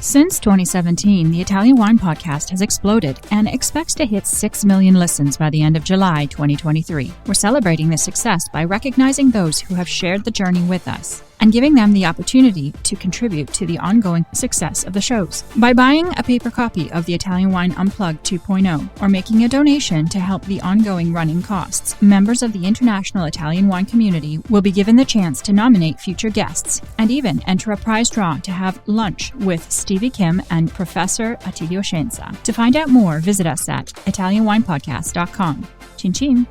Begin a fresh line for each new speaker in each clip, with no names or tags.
Since 2017, the Italian Wine Podcast has exploded and expects to hit 6 million listens by the end of July 2023. We're celebrating this success by recognizing those who have shared the journey with us and giving them the opportunity to contribute to the ongoing success of the shows. By buying a paper copy of the Italian Wine Unplugged 2.0 or making a donation to help the ongoing running costs, members of the international Italian wine community will be given the chance to nominate future guests and even enter a prize draw to have lunch with Stevie Kim and Professor Attilio Scienza. To find out more, visit us at italianwinepodcast.com. Chin chin!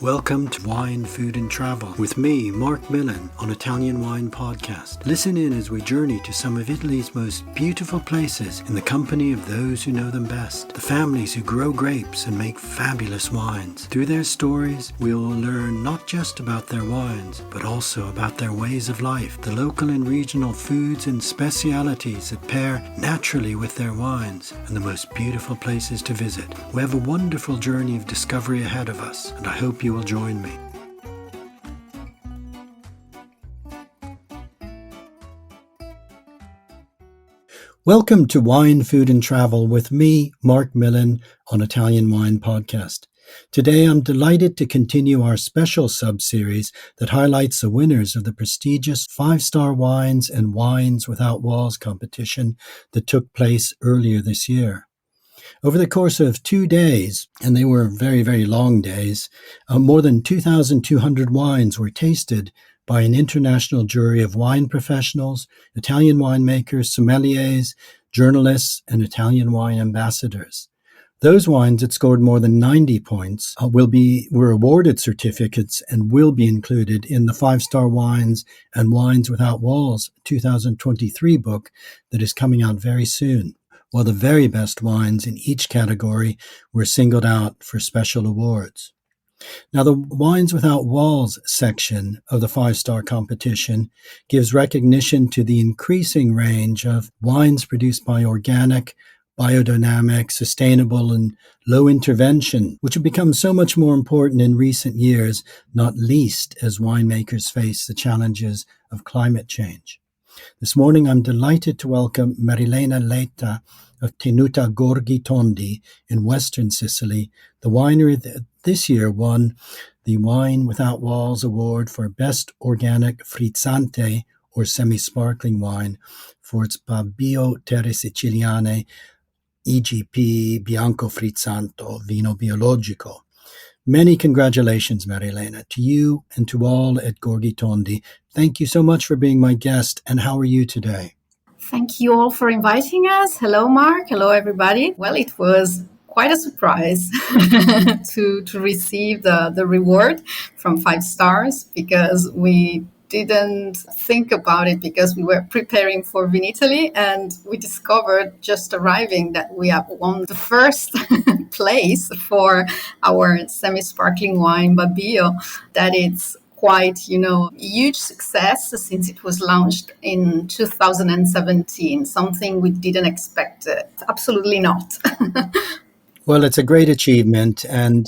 Welcome to Wine, Food and Travel with me, Marc Millon, on Italian Wine Podcast. Listen in as we journey to some of Italy's most beautiful places in the company of those who know them best, the families who grow grapes and make fabulous wines. Through their stories, we will learn not just about their wines, but also about their ways of life, the local and regional foods and specialities that pair naturally with their wines, and the most beautiful places to visit. We have a wonderful journey of discovery ahead of us, and I hope you will join me. Welcome to Wine, Food and Travel with me, Marc Millon, on Italian Wine Podcast. Today I'm delighted to continue our special sub-series that highlights the winners of the prestigious 5-star Wines and Wines Without Walls competition that took place earlier this year. Over the course of 2 days, and they were very, very long days, more than 2,200 wines were tasted by an international jury of wine professionals, Italian winemakers, sommeliers, journalists, and Italian wine ambassadors. Those wines that scored more than 90 points were awarded certificates and will be included in the 5-star Wines and Wines Without Walls 2023 book that is coming out very soon, while the very best wines in each category were singled out for special awards. Now, the Wines Without Walls section of the 5-star competition gives recognition to the increasing range of wines produced by organic, biodynamic, sustainable, and low intervention, which have become so much more important in recent years, not least as winemakers face the challenges of climate change. This morning, I'm delighted to welcome Marilena Leta of Tenuta Gorghi Tondi in Western Sicily, the winery that this year won the Wine Without Walls Award for Best Organic Frizzante, or semi-sparkling wine, for its Babbìo Terre Siciliane EGP Bianco Frizzante Vino Biologico. Many congratulations, Marilena, to you and to all at Gorghi Tondi. Thank you so much for being my guest, and how are you today?
Thank you all for inviting us. Hello, Mark. Hello, everybody. Well, it was quite a surprise to receive the reward from 5 stars, because we didn't think about it, because we were preparing for Vinitaly and we discovered just arriving that we have won the first place for our semi-sparkling wine Babbìo, that it's quite, huge success since it was launched in 2017, something we didn't expect. Absolutely not.
Well, it's a great achievement, and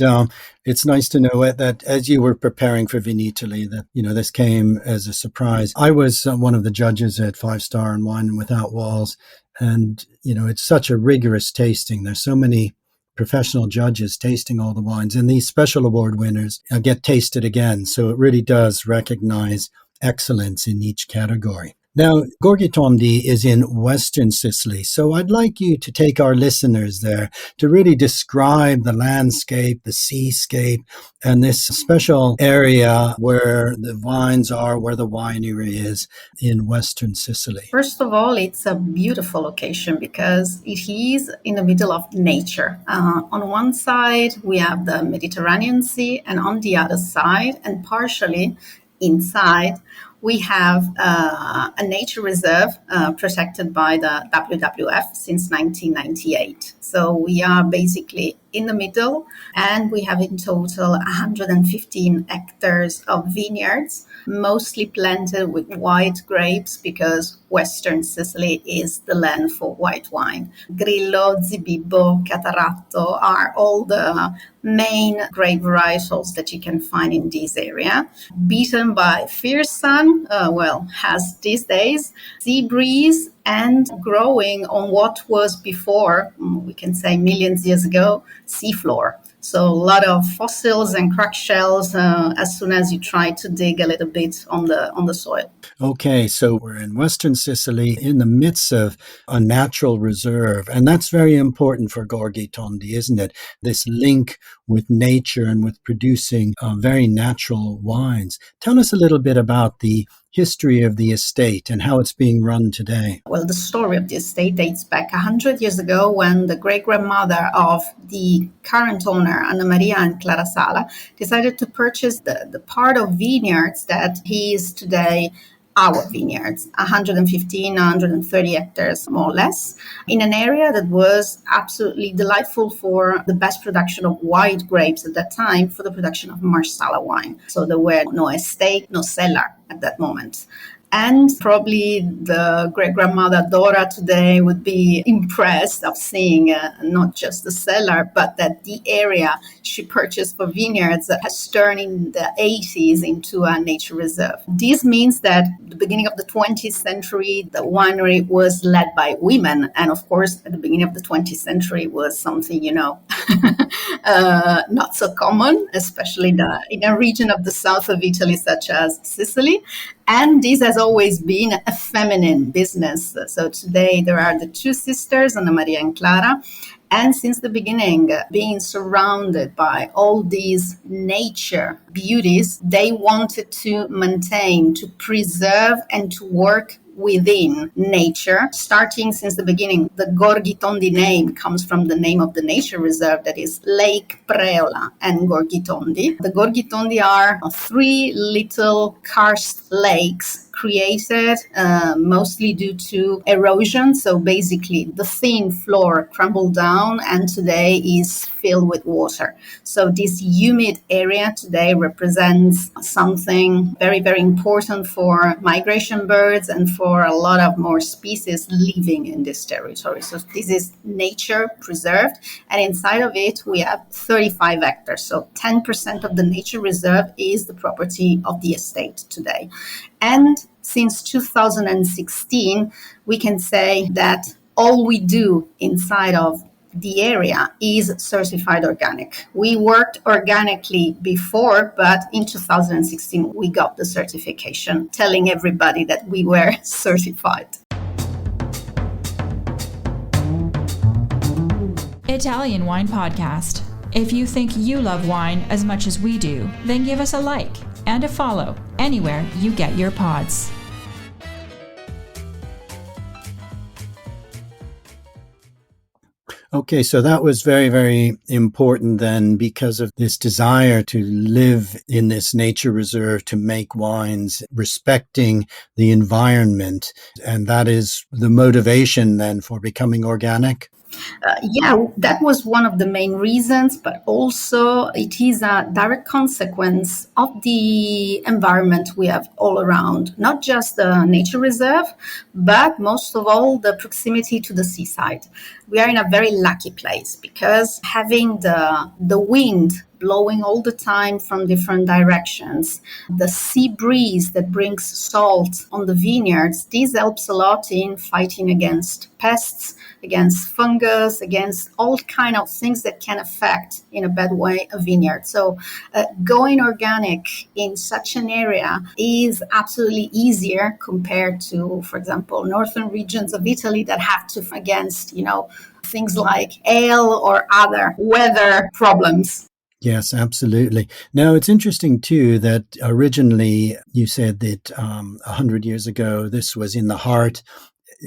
it's nice to know that as you were preparing for Vinitaly, that this came as a surprise. I was one of the judges at 5-star and Wine Without Walls, and it's such a rigorous tasting. There's so many professional judges tasting all the wines, and these special award winners get tasted again. So it really does recognize excellence in each category. Now, Gorghi Tondi is in Western Sicily, so I'd like you to take our listeners there to really describe the landscape, the seascape, and this special area where the vines are, where the winery is in Western Sicily.
First of all, it's a beautiful location because it is in the middle of nature. On one side, we have the Mediterranean Sea, and on the other side, and partially inside, we have a nature reserve protected by the WWF since 1998. So we are basically in the middle. And we have in total 115 hectares of vineyards, mostly planted with white grapes because Western Sicily is the land for white wine. Grillo, Zibibbo, Cataratto are all the main grape varietals that you can find in this area. Beaten by fierce sun, has these days sea breeze and growing on what was before, we can say millions years ago, seafloor. So a lot of fossils and cracked shells as soon as you try to dig a little bit on the soil.
Okay, so we're in Western Sicily in the midst of a natural reserve, and that's very important for Gorghi Tondi, isn't it? This link with nature and with producing very natural wines. Tell us a little bit about the history of the estate and how it's being run today.
Well, the story of the estate dates back 100 years ago when the great-grandmother of the current owner, Annamaria and Clara Sala, decided to purchase the part of vineyards that is today our vineyards, 115, 130 hectares, more or less, in an area that was absolutely delightful for the best production of white grapes at that time for the production of Marsala wine. So there were no estate, no cellar at that moment. And probably the great-grandmother Dora today would be impressed of seeing not just the cellar, but that the area she purchased for vineyards has turned in the 80s into a nature reserve. This means that at the beginning of the 20th century, the winery was led by women. And of course, at the beginning of the 20th century was something, not so common, especially in a region of the south of Italy, such as Sicily. And this has always been a feminine business. So today there are the two sisters, Annamaria and Clara. And since the beginning, being surrounded by all these nature beauties, they wanted to maintain, to preserve, and to work within nature, starting since the beginning. The Gorghi Tondi name comes from the name of the nature reserve, that is Lake Preola and Gorghi Tondi. The Gorghi Tondi are three little karst lakes created mostly due to erosion. So basically the thin floor crumbled down and today is filled with water. So this humid area today represents something very, very important for migration birds and for a lot of more species living in this territory. So this is nature preserved. And inside of it, we have 35 hectares. So 10% of the nature reserve is the property of the estate today. And since 2016, we can say that all we do inside of the area is certified organic. We worked organically before, but in 2016, we got the certification, telling everybody that we were certified.
Italian Wine Podcast. If you think you love wine as much as we do, then give us a like and a follow anywhere you get your pods.
Okay, so that was very, very important then because of this desire to live in this nature reserve, to make wines, respecting the environment. And that is the motivation then for becoming organic?
That was one of the main reasons, but also it is a direct consequence of the environment we have all around, not just the nature reserve, but most of all the proximity to the seaside. We are in a very lucky place because having the wind blowing all the time from different directions, the sea breeze that brings salt on the vineyards, this helps a lot in fighting against pests, against fungus, against all kind of things that can affect in a bad way a vineyard. So going organic in such an area is absolutely easier compared to, for example, northern regions of Italy that have to fight against, things like hail or other weather problems.
Yes, absolutely. Now, it's interesting, too, that originally you said that 100 years ago, this was in the heart,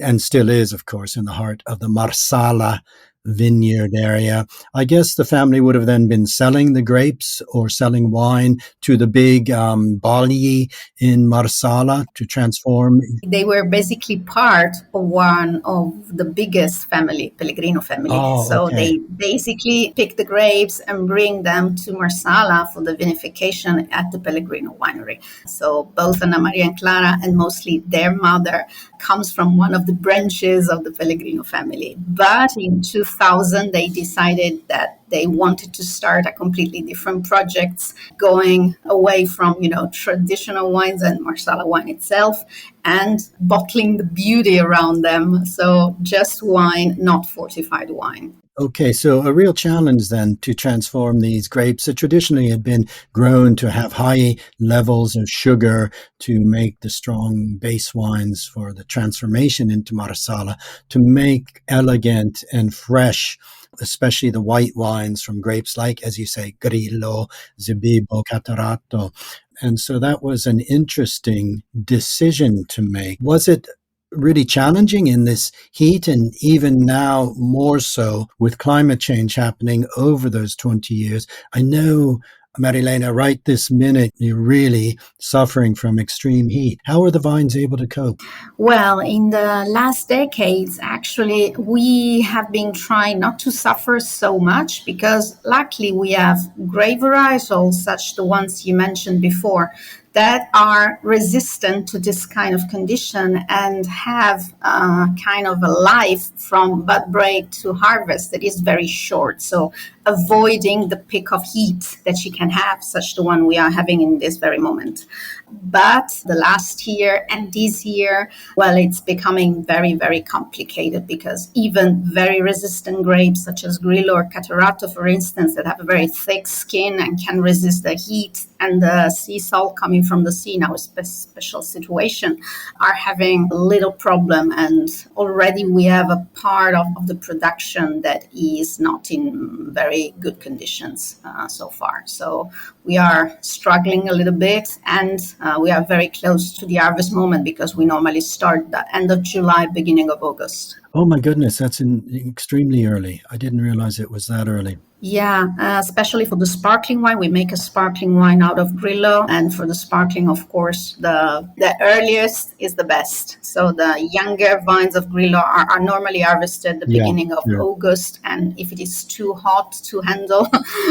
and still is, of course, in the heart of the Marsala vineyard area. I guess the family would have then been selling the grapes or selling wine to the big Babbìo in Marsala to transform.
They were basically part of one of the biggest family, Pellegrino family.
Oh,
So
okay.
they basically pick the grapes and bring them to Marsala for the vinification at the Pellegrino winery. So both Annamaria and Clara, and mostly their mother, comes from one of the branches of the Pellegrino family. But in 2000, they decided that they wanted to start a completely different project, going away from, traditional wines and Marsala wine itself, and bottling the beauty around them. So just wine, not fortified wine.
Okay, so a real challenge then to transform these grapes that traditionally had been grown to have high levels of sugar to make the strong base wines for the transformation into Marsala, to make elegant and fresh, especially the white wines from grapes like, as you say, Grillo, Zebibo, Catarratto. And so that was an interesting decision to make. Was it really challenging in this heat, and even now more so with climate change happening over those 20 years? I know, Marilena, right this minute, you're really suffering from extreme heat. How are the vines able to cope?
Well, in the last decades, actually, we have been trying not to suffer so much because luckily we have grape varietals, such the ones you mentioned before, that are resistant to this kind of condition and have kind of a life from bud break to harvest that is very short. So avoiding the peak of heat that you can have, such the one we are having in this very moment. But the last year and this year, well, it's becoming very, very complicated because even very resistant grapes such as Grillo or Catarratto, for instance, that have a very thick skin and can resist the heat and the sea salt coming from the sea, now a special situation, are having a little problem. And already we have a part of the production that is not in very good conditions so far. So we are struggling a little bit, and we are very close to the harvest moment because we normally start the end of July, beginning of August.
Oh my goodness, that's extremely early. I didn't realize it was that early.
Yeah, especially for the sparkling wine. We make a sparkling wine out of Grillo. And for the sparkling, of course, the earliest is the best. So the younger vines of Grillo are normally harvested at the beginning of August. And if it is too hot to handle,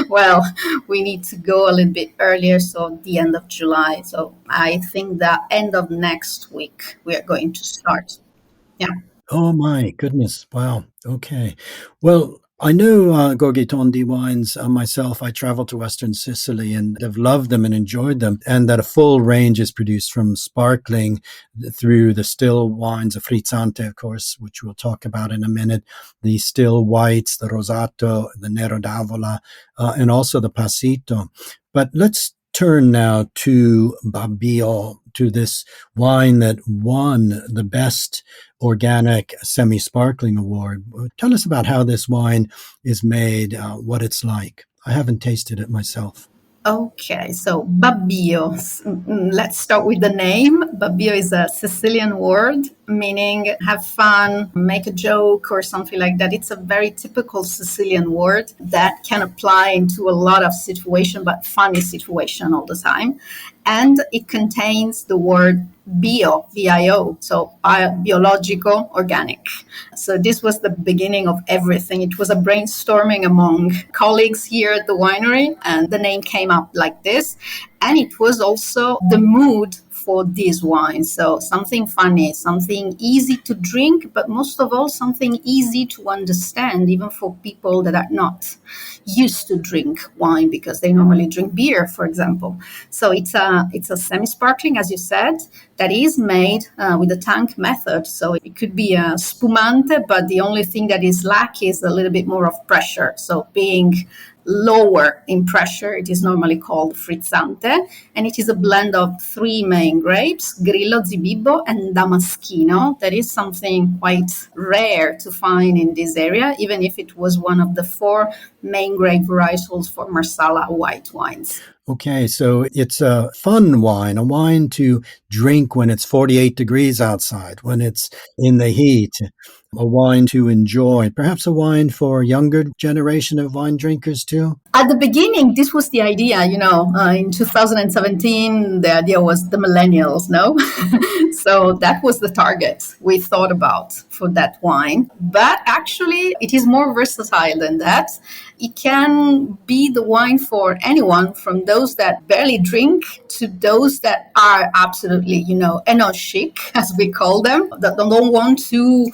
well, we need to go a little bit earlier. So the end of July. So I think the end of next week, we are going to start. Yeah.
Oh my goodness. Wow. Okay. Well, I know Gorghi Tondi wines myself. I traveled to Western Sicily and have loved them and enjoyed them, and that a full range is produced from sparkling through the still wines, the Frizzante, of course, which we'll talk about in a minute, the still whites, the Rosato, the Nero d'Avola, and also the Passito. But let's turn now to Babbìo, to this wine that won the best organic semi-sparkling award. Tell us about how this wine is made, what it's like. I haven't tasted it myself.
Okay, so Babbìo. Let's start with the name. Babbìo is a Sicilian word meaning have fun, make a joke or something like that. It's a very typical Sicilian word that can apply into a lot of situation, but funny situation all the time. And it contains the word bio, B-I-O, so biologico, organic. So this was the beginning of everything. It was a brainstorming among colleagues here at the winery, and the name came up like this. And it was also the mood for this wine. So something funny, something easy to drink, but most of all, something easy to understand, even for people that are not used to drink wine because they normally drink beer, for example. So it's a semi-sparkling, as you said, that is made with the tank method. So it could be a spumante, but the only thing that is lacking is a little bit more of pressure. So being lower in pressure, it is normally called frizzante, and it is a blend of three main grapes, Grillo, Zebibo, and Damaschino. That is something quite rare to find in this area, even if it was one of the four main grape varietals for Marsala white wines.
Okay, so it's a fun wine, a wine to drink when it's 48 degrees outside, when it's in the heat, a wine to enjoy, perhaps a wine for a younger generation of wine drinkers too.
At the beginning, this was the idea, in 2017, the idea was the millennials, no? So that was the target we thought about for that wine. But actually, it is more versatile than that. It can be the wine for anyone, from those that barely drink to those that are absolutely, enos chic, as we call them, that don't want to,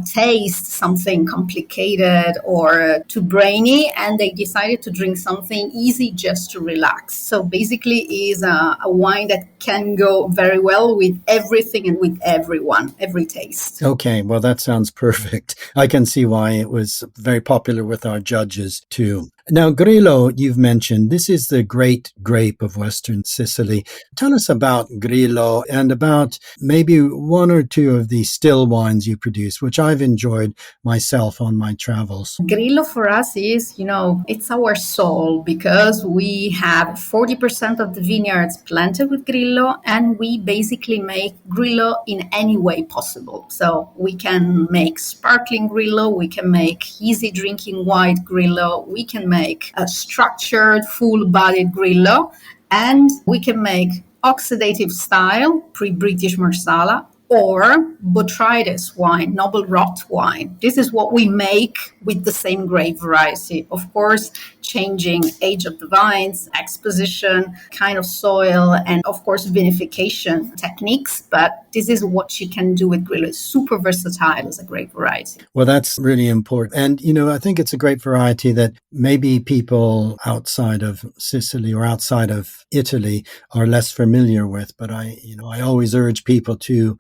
taste something complicated or too brainy, and they decided to drink something easy just to relax. So basically is a wine that can go very well with everything and with everyone, every taste.
Okay, well, that sounds perfect. I can see why it was very popular with our judges too. Now, Grillo, you've mentioned, this is the great grape of Western Sicily. Tell us about Grillo and about maybe one or two of the still wines you produce, which I've enjoyed myself on my travels.
Grillo for us is, it's our soul, because we have 40% of the vineyards planted with Grillo, and we basically make Grillo in any way possible. So we can make sparkling Grillo, we can make easy drinking white Grillo, we can make a structured, full-bodied Grillo, and we can make oxidative style, pre-British Marsala, or botrytis wine, noble rot wine. This is what we make with the same grape variety. Of course, changing age of the vines, exposition, kind of soil, and of course, vinification techniques. But this is what you can do with Grillo. It's super versatile as a grape variety.
Well, that's really important. And, I think it's a great variety that maybe people outside of Sicily or outside of Italy are less familiar with. But I always urge people to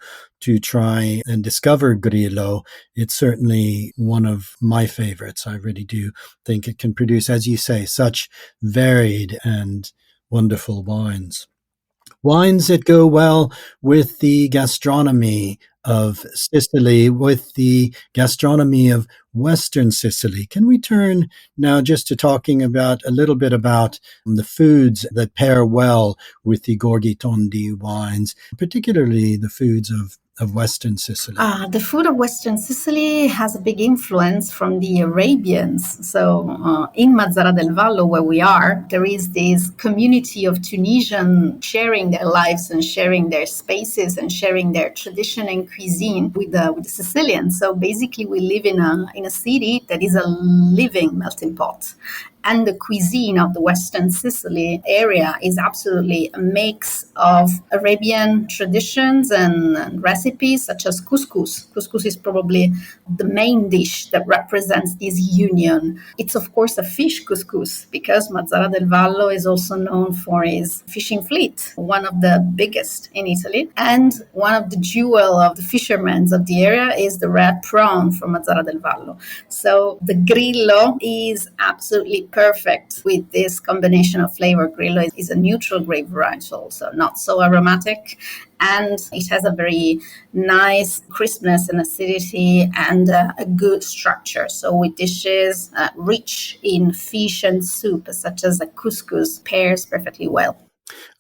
try and discover Grillo. It's certainly one of my favorites. I really do think it can produce, as you say, such varied and wonderful wines. Wines that go well with the gastronomy of Sicily, with the gastronomy of Western Sicily. Can we turn now just to talking about a little bit about the foods that pair well with the Gorghi Tondi wines, particularly the foods of Western Sicily?
The food of Western Sicily has a big influence from the Arabians. So in Mazzara del Vallo, where we are, there is this community of Tunisians sharing their lives and sharing their spaces and sharing their tradition and cuisine with the Sicilians. So basically, we live in a city that is a living melting pot. And the cuisine of the Western Sicily area is absolutely a mix of Arabian traditions and recipes, such as couscous. Couscous is probably the main dish that represents this union. It's, of course, a fish couscous, because Mazzara del Vallo is also known for its fishing fleet, one of the biggest in Italy. And one of the jewel of the fishermen of the area is the red prawn from Mazzara del Vallo. So the Grillo is absolutely perfect with this combination of flavor. Grillo is a neutral grape variety, also not so aromatic, and it has a very nice crispness and acidity and a good structure. So with dishes rich in fish and soup, such as a couscous, pairs perfectly well.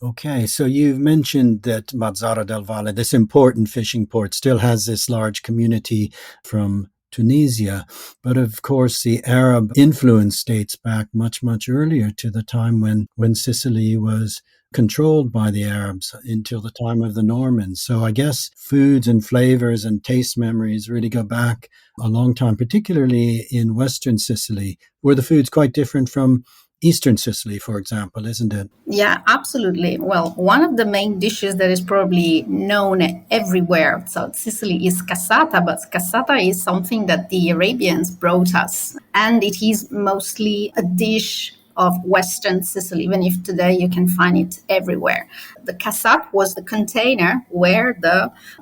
Okay, so you've mentioned that Mazzara del Valle, this important fishing port, still has this large community from Tunisia. But of course, the Arab influence dates back much, much earlier to the time when Sicily was controlled by the Arabs until the time of the Normans. So I guess foods and flavors and taste memories really go back a long time, particularly in Western Sicily, where the food's quite different from Eastern Sicily, for example, isn't it?
Yeah, absolutely. Well, one of the main dishes that is probably known everywhere, so Sicily, is cassata, but cassata is something that the Arabians brought us. And it is mostly a dish of Western Sicily, even if today you can find it everywhere. The cassat was the container where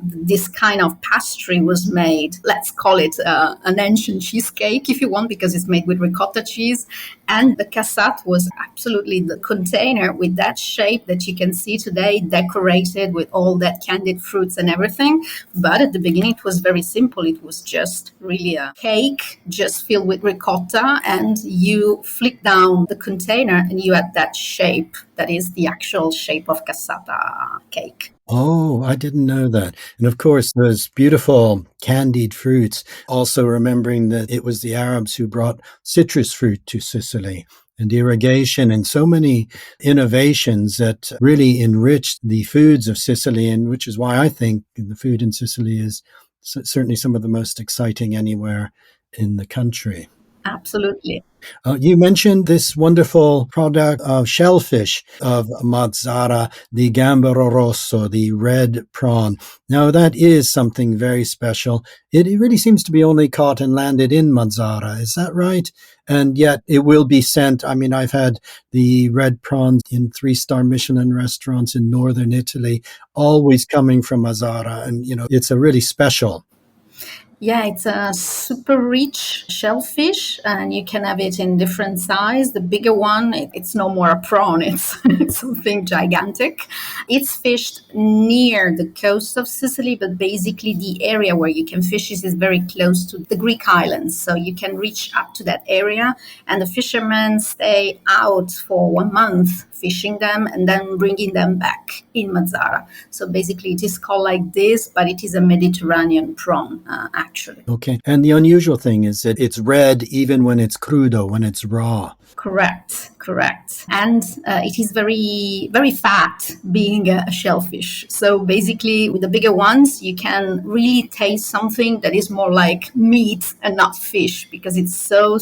this kind of pastry was made. Let's call it an ancient cheesecake, if you want, because it's made with ricotta cheese. And the cassate was absolutely the container with that shape that you can see today, decorated with all that candied fruits and everything. But at the beginning, it was very simple. It was just really a cake, just filled with ricotta, and you flick down the container and you had that shape that is the actual shape of cassata cake.
Oh, I didn't know that. And of course, those beautiful candied fruits, also remembering that it was the Arabs who brought citrus fruit to Sicily and irrigation and so many innovations that really enriched the foods of Sicily, and which is why I think the food in Sicily is certainly some of the most exciting anywhere in the country.
Absolutely.
You mentioned this wonderful product of shellfish of Mazara, the gambero rosso, the red prawn. Now, that is something very special. It really seems to be only caught and landed in Mazara. Is that right? And yet it will be sent. I mean, I've had the red prawns in 3-star Michelin restaurants in northern Italy, always coming from Mazara. And, it's a really special.
Yeah, it's a super rich shellfish, and you can have it in different size. The bigger one, it's no more a prawn, it's something gigantic. It's fished near the coast of Sicily, but basically the area where you can fish is very close to the Greek islands. So you can reach up to that area, and the fishermen stay out for 1 month fishing them and then bringing them back in Mazara. So basically it is called like this, but it is a Mediterranean prawn, actually.
Okay. And the unusual thing is that it's red even when it's crudo, when it's raw.
Correct. And it is very, very fat, being a shellfish. So basically, with the bigger ones, you can really taste something that is more like meat and not fish, because it's so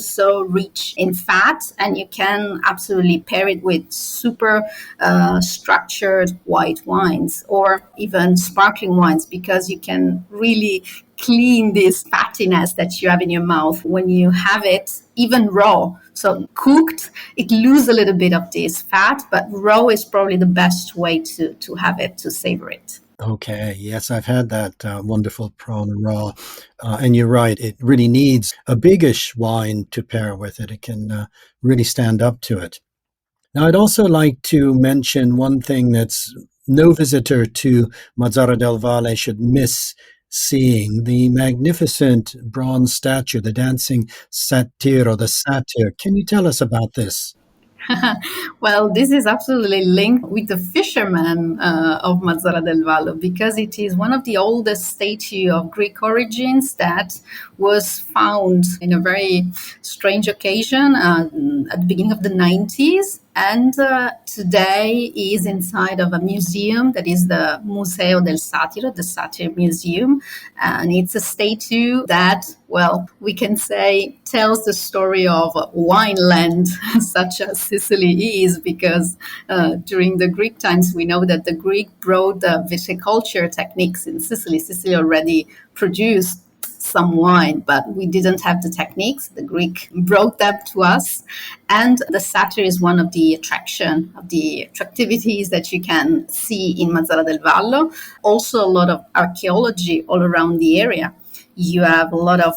rich in fat, and you can absolutely pair it with super structured white wines or even sparkling wines, because you can really clean this fattiness that you have in your mouth when you have it even raw. So cooked, it loses a little bit of this fat, but raw is probably the best way to have it, to savor it.
Okay. Yes, I've had that wonderful prawn raw. And you're right. It really needs a biggish wine to pair with it. It can really stand up to it. Now, I'd also like to mention one thing that's no visitor to Mazara del Valle should miss seeing: the magnificent bronze statue, the dancing satyr, the satyr. Can you tell us about this?
Well, this is absolutely linked with the fishermen of Mazara del Vallo, because it is one of the oldest statues of Greek origins that was found in a very strange occasion at the beginning of the 90s. And today is inside of a museum that is the Museo del Satiro, the Satyr Museum. And it's a statue that, well, we can say tells the story of wine land, such as Sicily is, because during the Greek times, we know that the Greek brought the viticulture techniques in Sicily. Sicily already produced some wine, but we didn't have the techniques. The Greek brought them to us. And the satyr is one of the attractivities that you can see in Mazara del Vallo. Also a lot of archaeology all around the area. You have a lot of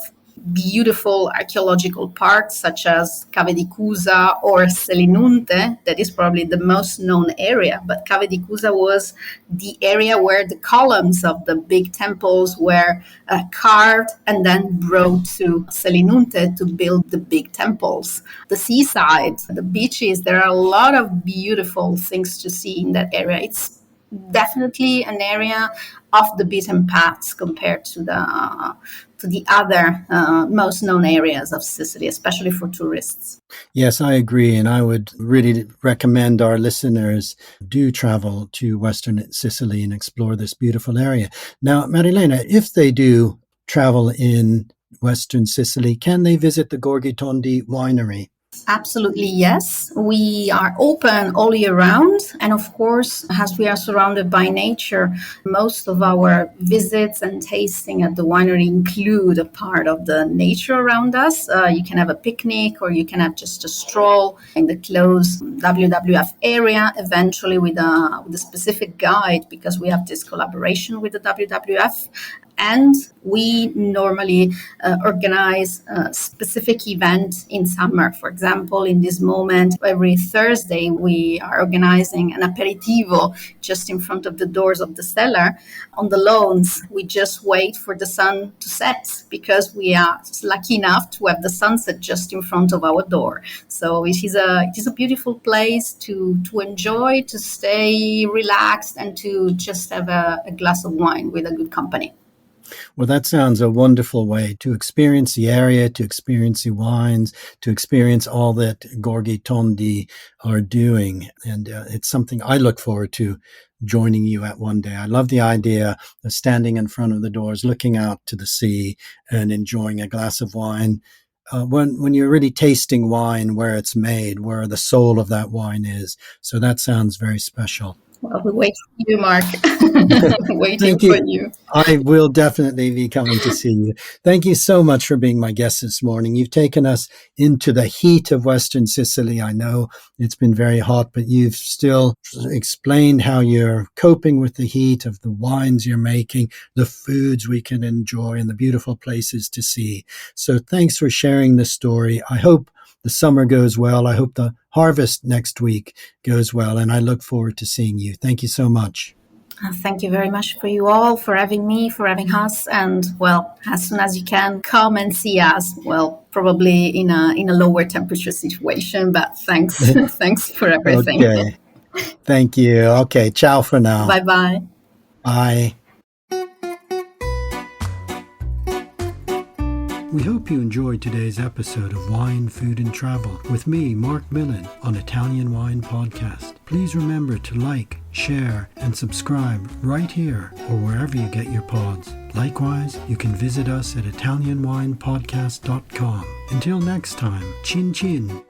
beautiful archaeological parks such as Cave di Cusa or Selinunte. That is probably the most known area, but Cave di Cusa was the area where the columns of the big temples were carved and then brought to Selinunte to build the big temples. The seaside, the beaches, there are a lot of beautiful things to see in that area. It's definitely an area off the beaten paths compared to the other most known areas of Sicily, especially for tourists.
Yes, I agree. And I would really recommend our listeners do travel to Western Sicily and explore this beautiful area. Now, Marilena, if they do travel in Western Sicily, can they visit the Gorghi Tondi winery?
Absolutely, yes. We are open all year round. And of course, as we are surrounded by nature, most of our visits and tasting at the winery include a part of the nature around us. You can have a picnic, or you can have just a stroll in the close WWF area, eventually with a specific guide, because we have this collaboration with the WWF. And we normally organize a specific event in summer. For example, in this moment, every Thursday, we are organizing an aperitivo just in front of the doors of the cellar. On the lawns, we just wait for the sun to set because we are lucky enough to have the sunset just in front of our door. So it is a beautiful place to enjoy, to stay relaxed, and to just have a glass of wine with a good company.
Well, that sounds a wonderful way to experience the area, to experience the wines, to experience all that Gorghi Tondi are doing. And it's something I look forward to joining you at one day. I love the idea of standing in front of the doors, looking out to the sea and enjoying a glass of wine. When you're really tasting wine, where it's made, where the soul of that wine is. So that sounds very special.
Well, we wait for you, Mark. Waiting
Thank you.
for you.
I will definitely be coming to see you. Thank you so much for being my guest this morning. You've taken us into the heat of Western Sicily. I know it's been very hot, but you've still explained how you're coping with the heat, of the wines you're making, the foods we can enjoy, and the beautiful places to see. So thanks for sharing this story. I hope the summer goes well. I hope the harvest next week goes well, and I look forward to seeing you. Thank you so much.
Thank you very much for you all, for having me, for having us. And, well, as soon as you can, come and see us. Well, probably in a lower temperature situation, but thanks. Thanks for everything.
Okay. Thank you. Okay. Ciao for now.
Bye-bye.
Bye. We hope you enjoyed today's episode of Wine, Food and Travel with me, Marc Millon, on Italian Wine Podcast. Please remember to like, share, and subscribe right here or wherever you get your pods. Likewise, you can visit us at ItalianWinePodcast.com. Until next time, chin chin.